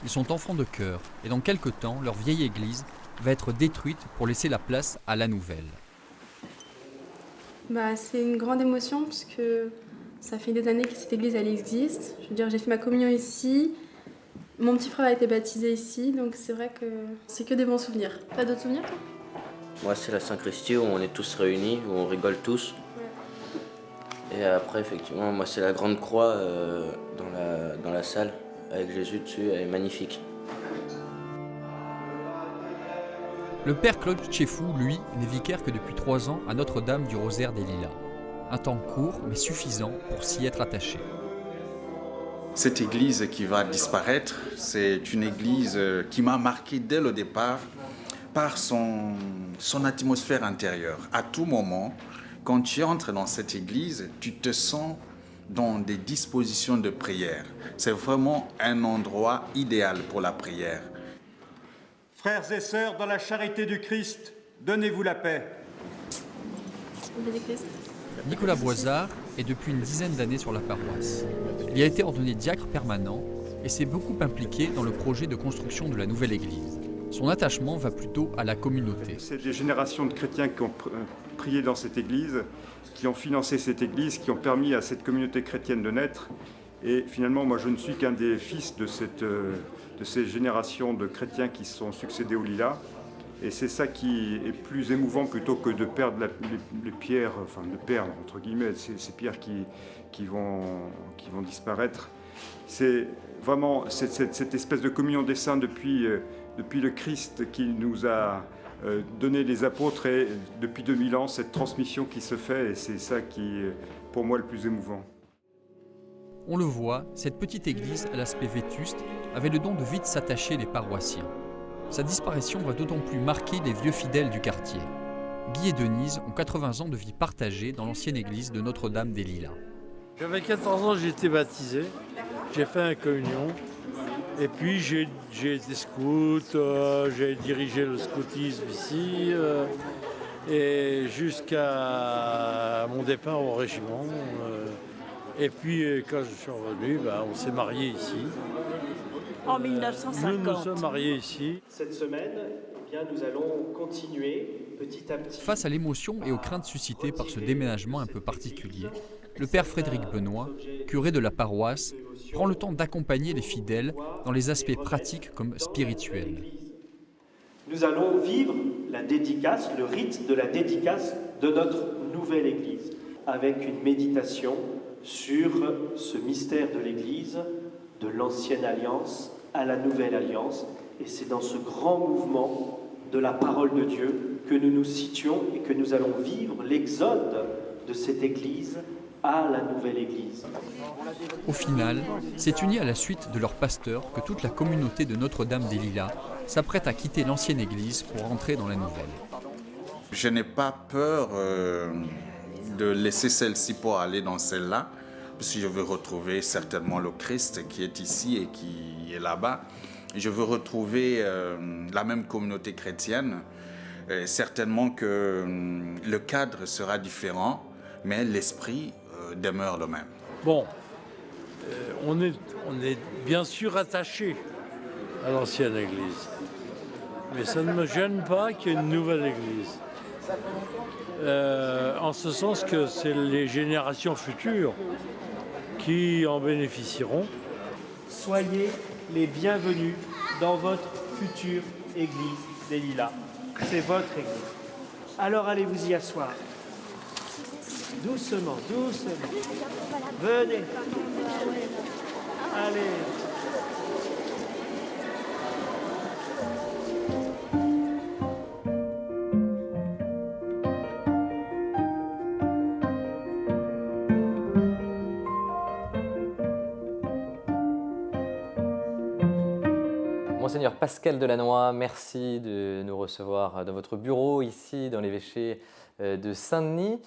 Ils sont enfants de chœur et dans quelque temps, leur vieille église va être détruite pour laisser la place à la nouvelle. C'est une grande émotion parce que ça fait des années que cette église elle existe. Je veux dire, j'ai fait ma communion ici. Mon petit frère a été baptisé ici, donc c'est vrai que c'est que des bons souvenirs. Pas d'autres souvenirs, toi? Moi, c'est la Saint-Christie où on est tous réunis, où on rigole tous. Ouais. Et après, effectivement, moi, c'est la Grande Croix dans la salle, avec Jésus dessus, elle est magnifique. Le père Claude Tchefou, lui, n'est vicaire que depuis 3 ans à Notre-Dame du Rosaire des Lilas. Un temps court, mais suffisant pour s'y être attaché. Cette église qui va disparaître, c'est une église qui m'a marqué dès le départ par son atmosphère intérieure. À tout moment, quand tu entres dans cette église, tu te sens dans des dispositions de prière. C'est vraiment un endroit idéal pour la prière. Frères et sœurs, dans la charité du Christ, donnez-vous la paix. Nicolas Boisard est depuis une dizaine d'années sur la paroisse. Il a été ordonné diacre permanent et s'est beaucoup impliqué dans le projet de construction de la nouvelle église. Son attachement va plutôt à la communauté. C'est des générations de chrétiens qui ont prié dans cette église, qui ont financé cette église, qui ont permis à cette communauté chrétienne de naître. Et finalement, moi, je ne suis qu'un des fils de ces générations de chrétiens qui se sont succédés au Lilas. Et c'est ça qui est plus émouvant plutôt que de perdre les pierres, enfin de perdre, entre guillemets, ces pierres qui vont disparaître. C'est vraiment cette espèce de communion des saints depuis le Christ qui nous a donné les apôtres et depuis 2000 ans, cette transmission qui se fait et c'est ça qui est pour moi le plus émouvant. On le voit, cette petite église à l'aspect vétuste avait le don de vite s'attacher les paroissiens. Sa disparition va d'autant plus marquer les vieux fidèles du quartier. Guy et Denise ont 80 ans de vie partagée dans l'ancienne église de Notre-Dame des Lilas. J'avais 14 ans, j'ai été baptisé, j'ai fait une communion, et puis j'ai été scout, j'ai dirigé le scoutisme ici, et jusqu'à mon départ au régiment. Et puis quand je suis revenu, on s'est mariés ici. En 1950. Nous nous sommes mariés ici. Cette semaine, nous allons continuer petit à petit. Face à l'émotion et aux craintes suscitées par ce déménagement un peu particulier, le père Frédéric Benoît, curé de la paroisse, prend le temps d'accompagner les fidèles dans les aspects pratiques comme spirituels. Nous allons vivre la dédicace, le rite de la dédicace de notre nouvelle Église, avec une méditation sur ce mystère de l'Église, de l'ancienne alliance à la nouvelle alliance. Et c'est dans ce grand mouvement de la parole de Dieu que nous nous situons et que nous allons vivre l'exode de cette Église à la nouvelle Église. Au final, c'est uni à la suite de leur pasteur que toute la communauté de Notre-Dame des Lilas s'apprête à quitter l'ancienne Église pour entrer dans la nouvelle. Je n'ai pas peur de laisser celle-ci pour aller dans celle-là, parce que je veux retrouver certainement le Christ qui est ici et qui est là-bas. Je veux retrouver la même communauté chrétienne. Certainement que le cadre sera différent, mais l'esprit demeure le même. Bon, on est bien sûr attaché à l'ancienne Église, mais ça ne me gêne pas qu'il y ait une nouvelle Église. En ce sens que c'est les générations futures qui en bénéficieront. Soyez les bienvenus dans votre future Église des Lilas. C'est votre Église. Alors allez vous y asseoir. Doucement, doucement. Venez. Allez. Monseigneur Pascal Delannoy, merci de nous recevoir dans votre bureau ici dans l'évêché de Saint-Denis.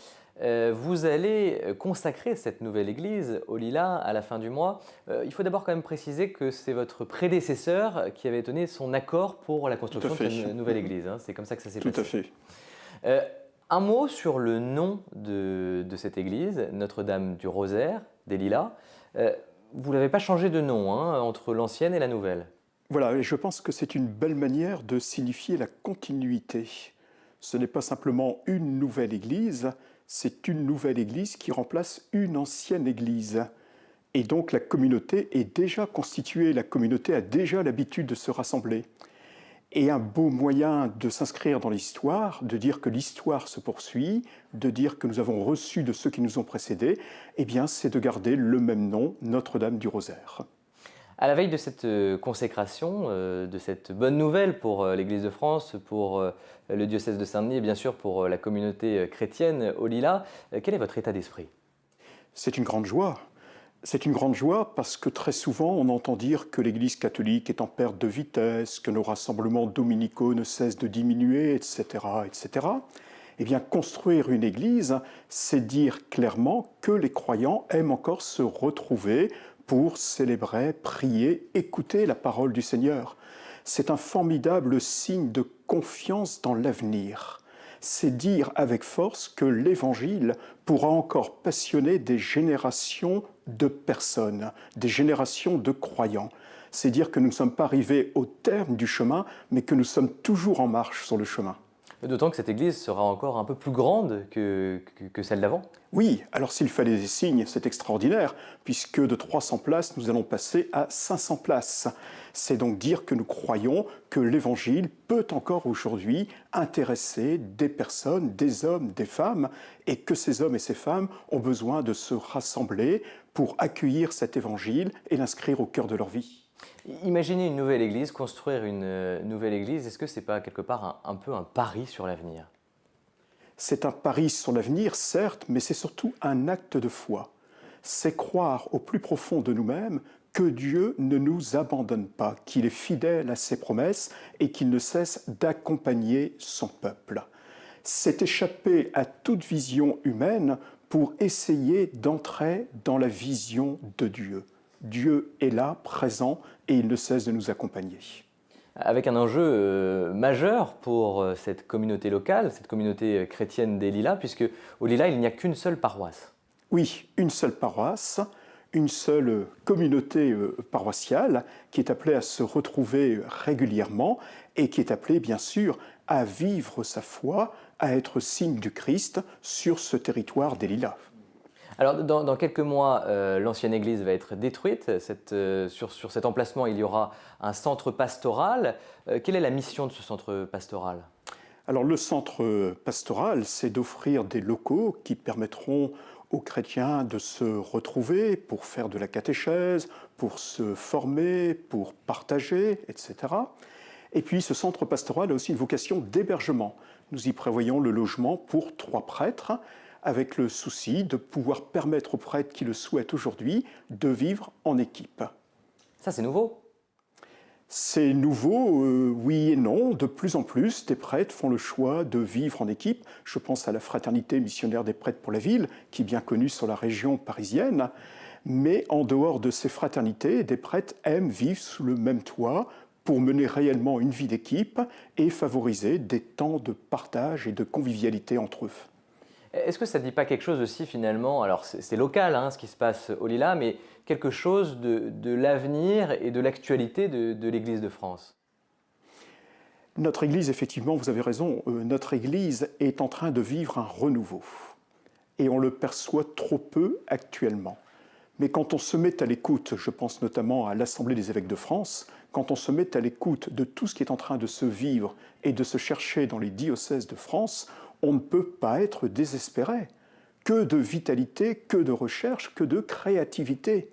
Vous allez consacrer cette nouvelle église aux Lilas à la fin du mois. Il faut d'abord quand même préciser que c'est votre prédécesseur qui avait donné son accord pour la construction de cette nouvelle église. Hein. C'est comme ça que ça s'est passé. Tout à fait. Un mot sur le nom de cette église, Notre-Dame du Rosaire des Lilas. Vous ne l'avez pas changé de nom entre l'ancienne et la nouvelle. Voilà, et je pense que c'est une belle manière de signifier la continuité. Ce n'est pas simplement une nouvelle église, c'est une nouvelle église qui remplace une ancienne église. Et donc la communauté est déjà constituée, la communauté a déjà l'habitude de se rassembler. Et un beau moyen de s'inscrire dans l'histoire, de dire que l'histoire se poursuit, de dire que nous avons reçu de ceux qui nous ont précédés, eh bien c'est de garder le même nom, Notre-Dame du Rosaire. À la veille de cette consécration, de cette bonne nouvelle pour l'Église de France, pour le diocèse de Saint-Denis et bien sûr pour la communauté chrétienne aux Lilas, quel est votre état d'esprit? C'est une grande joie. C'est une grande joie parce que très souvent on entend dire que l'Église catholique est en perte de vitesse, que nos rassemblements dominicaux ne cessent de diminuer, etc. etc. Eh bien, construire une Église, c'est dire clairement que les croyants aiment encore se retrouver pour célébrer, prier, écouter la parole du Seigneur. C'est un formidable signe de confiance dans l'avenir. C'est dire avec force que l'Évangile pourra encore passionner des générations de personnes, des générations de croyants. C'est dire que nous ne sommes pas arrivés au terme du chemin, mais que nous sommes toujours en marche sur le chemin. D'autant que cette église sera encore un peu plus grande que celle d'avant. Oui, alors s'il fallait des signes, c'est extraordinaire, puisque de 300 places, nous allons passer à 500 places. C'est donc dire que nous croyons que l'Évangile peut encore aujourd'hui intéresser des personnes, des hommes, des femmes, et que ces hommes et ces femmes ont besoin de se rassembler pour accueillir cet Évangile et l'inscrire au cœur de leur vie. Imaginez une nouvelle église, construire une nouvelle église, est-ce que ce n'est pas quelque part un peu un pari sur l'avenir? C'est un pari sur l'avenir, certes, mais c'est surtout un acte de foi. C'est croire au plus profond de nous-mêmes que Dieu ne nous abandonne pas, qu'il est fidèle à ses promesses et qu'il ne cesse d'accompagner son peuple. C'est échapper à toute vision humaine pour essayer d'entrer dans la vision de Dieu. Dieu est là, présent, et il ne cesse de nous accompagner. avec un enjeu majeur pour cette communauté locale, cette communauté chrétienne des Lilas, puisque au Lilas, il n'y a qu'une seule paroisse. Oui, une seule paroisse, une seule communauté paroissiale qui est appelée à se retrouver régulièrement et qui est appelée, bien sûr, à vivre sa foi, à être signe du Christ sur ce territoire des Lilas. Alors, dans quelques mois, l'ancienne église va être détruite. Sur cet emplacement, il y aura un centre pastoral. Quelle est la mission de ce centre pastoral? Alors, le centre pastoral, c'est d'offrir des locaux qui permettront aux chrétiens de se retrouver pour faire de la catéchèse, pour se former, pour partager, etc. Et puis, ce centre pastoral a aussi une vocation d'hébergement. Nous y prévoyons le logement pour 3 prêtres, avec le souci de pouvoir permettre aux prêtres qui le souhaitent aujourd'hui de vivre en équipe. Ça, c'est nouveau? C'est nouveau, oui et non. De plus en plus, des prêtres font le choix de vivre en équipe. Je pense à la Fraternité missionnaire des prêtres pour la ville, qui est bien connue sur la région parisienne. Mais en dehors de ces fraternités, des prêtres aiment vivre sous le même toit pour mener réellement une vie d'équipe et favoriser des temps de partage et de convivialité entre eux. Est-ce que ça ne dit pas quelque chose aussi finalement, alors c'est local ce qui se passe au Lilas, mais quelque chose de l'avenir et de l'actualité de l'Église de France? Notre Église, effectivement, vous avez raison, notre Église est en train de vivre un renouveau. Et on le perçoit trop peu actuellement. Mais quand on se met à l'écoute, je pense notamment à l'Assemblée des évêques de France, quand on se met à l'écoute de tout ce qui est en train de se vivre et de se chercher dans les diocèses de France, on ne peut pas être désespéré. Que de vitalité, que de recherche, que de créativité.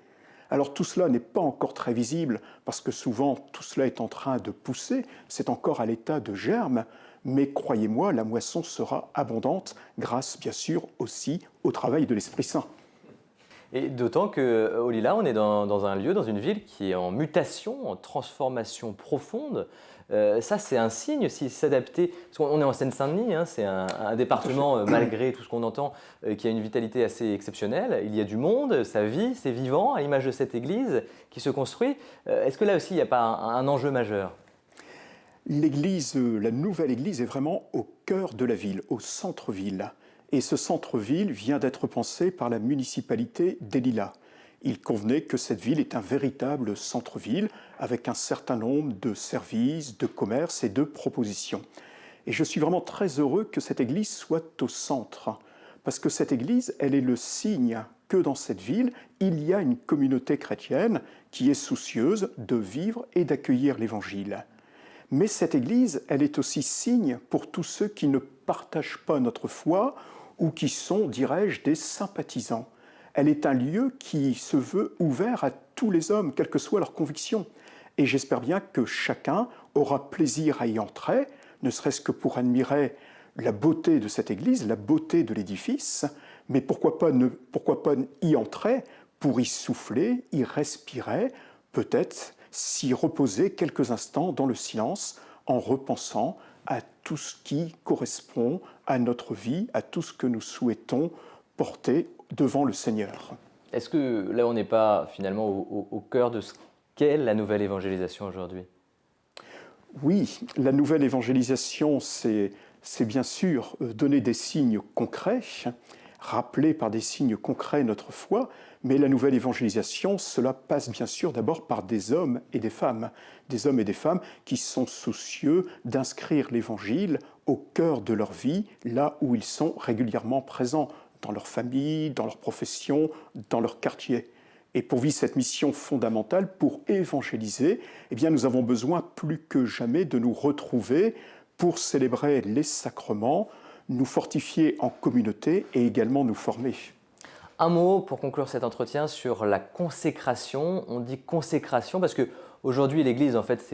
Alors tout cela n'est pas encore très visible parce que souvent tout cela est en train de pousser, c'est encore à l'état de germe, mais croyez-moi, la moisson sera abondante grâce bien sûr aussi au travail de l'Esprit Saint. Et d'autant qu'au Lilas, on est dans un lieu, dans une ville qui est en mutation, en transformation profonde. Ça, c'est un signe aussi, s'adapter. Parce qu'on est en Seine-Saint-Denis, c'est un département, malgré tout ce qu'on entend, qui a une vitalité assez exceptionnelle. Il y a du monde, ça vit, c'est vivant, à l'image de cette église qui se construit. Est-ce que là aussi, il n'y a pas un enjeu majeur? L'église, la nouvelle église est vraiment au cœur de la ville, au centre-ville. Et ce centre-ville vient d'être pensé par la municipalité des Lilas. Il convenait que cette ville est un véritable centre-ville avec un certain nombre de services, de commerces et de propositions. Et je suis vraiment très heureux que cette église soit au centre, parce que cette église, elle est le signe que dans cette ville, il y a une communauté chrétienne qui est soucieuse de vivre et d'accueillir l'Évangile. Mais cette église, elle est aussi signe pour tous ceux qui ne partagent pas notre foi ou qui sont, dirais-je, des sympathisants. Elle est un lieu qui se veut ouvert à tous les hommes, quelles que soient leurs convictions. Et j'espère bien que chacun aura plaisir à y entrer, ne serait-ce que pour admirer la beauté de cette église, la beauté de l'édifice, mais pourquoi pas y entrer pour y souffler, y respirer, peut-être s'y reposer quelques instants dans le silence en repensant à tout ce qui correspond à notre vie, à tout ce que nous souhaitons porter devant le Seigneur. Est-ce que là, on n'est pas finalement au cœur de ce qu'est la nouvelle évangélisation aujourd'hui? Oui, la nouvelle évangélisation, c'est bien sûr donner des signes concrets, rappeler par des signes concrets notre foi, mais la nouvelle évangélisation, cela passe bien sûr d'abord par des hommes et des femmes qui sont soucieux d'inscrire l'Évangile au cœur de leur vie, là où ils sont régulièrement présents, dans leur famille, dans leur profession, dans leur quartier. Et pour vivre cette mission fondamentale, pour évangéliser, eh bien, nous avons besoin plus que jamais de nous retrouver pour célébrer les sacrements, nous fortifier en communauté et également nous former. Un mot pour conclure cet entretien sur la consécration. On dit consécration parce que aujourd'hui, l'Église, en fait,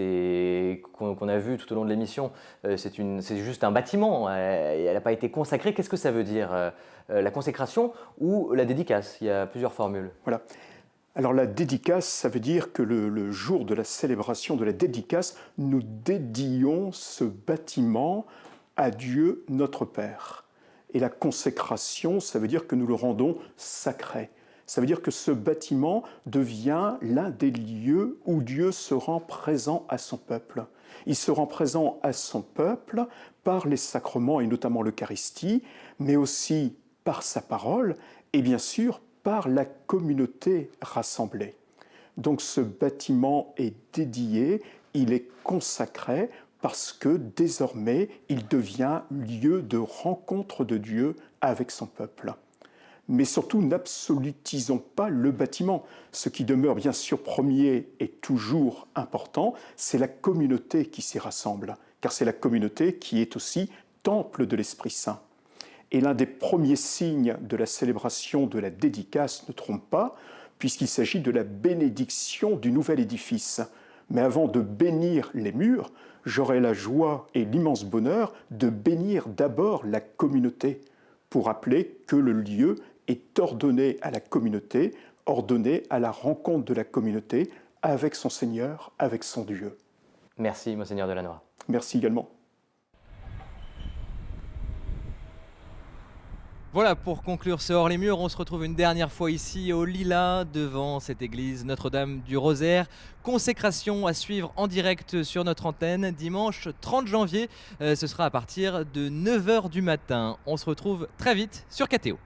qu'on a vu tout au long de l'émission, c'est juste un bâtiment. Elle n'a pas été consacrée. Qu'est-ce que ça veut dire, la consécration ou la dédicace? Il y a plusieurs formules. Voilà. Alors la dédicace, ça veut dire que le jour de la célébration de la dédicace, nous dédions ce bâtiment à Dieu notre Père. Et la consécration, ça veut dire que nous le rendons sacré. Ça veut dire que ce bâtiment devient l'un des lieux où Dieu se rend présent à son peuple. Il se rend présent à son peuple par les sacrements et notamment l'Eucharistie, mais aussi par sa parole et bien sûr par la communauté rassemblée. Donc ce bâtiment est dédié, il est consacré parce que désormais il devient lieu de rencontre de Dieu avec son peuple. Mais surtout, n'absolutisons pas le bâtiment. Ce qui demeure bien sûr premier et toujours important, c'est la communauté qui s'y rassemble, car c'est la communauté qui est aussi temple de l'Esprit Saint. Et l'un des premiers signes de la célébration de la dédicace, ne trompe pas, puisqu'il s'agit de la bénédiction du nouvel édifice. Mais avant de bénir les murs, j'aurai la joie et l'immense bonheur de bénir d'abord la communauté, pour rappeler que le lieu est ordonné à la communauté, ordonné à la rencontre de la communauté avec son Seigneur, avec son Dieu. Merci, Monseigneur Delannoy. Merci également. Voilà, pour conclure ce Hors les Murs, on se retrouve une dernière fois ici au Lilas, devant cette église Notre-Dame du Rosaire. Consécration à suivre en direct sur notre antenne, dimanche 30 janvier. Ce sera à partir de 9h du matin. On se retrouve très vite sur KTO.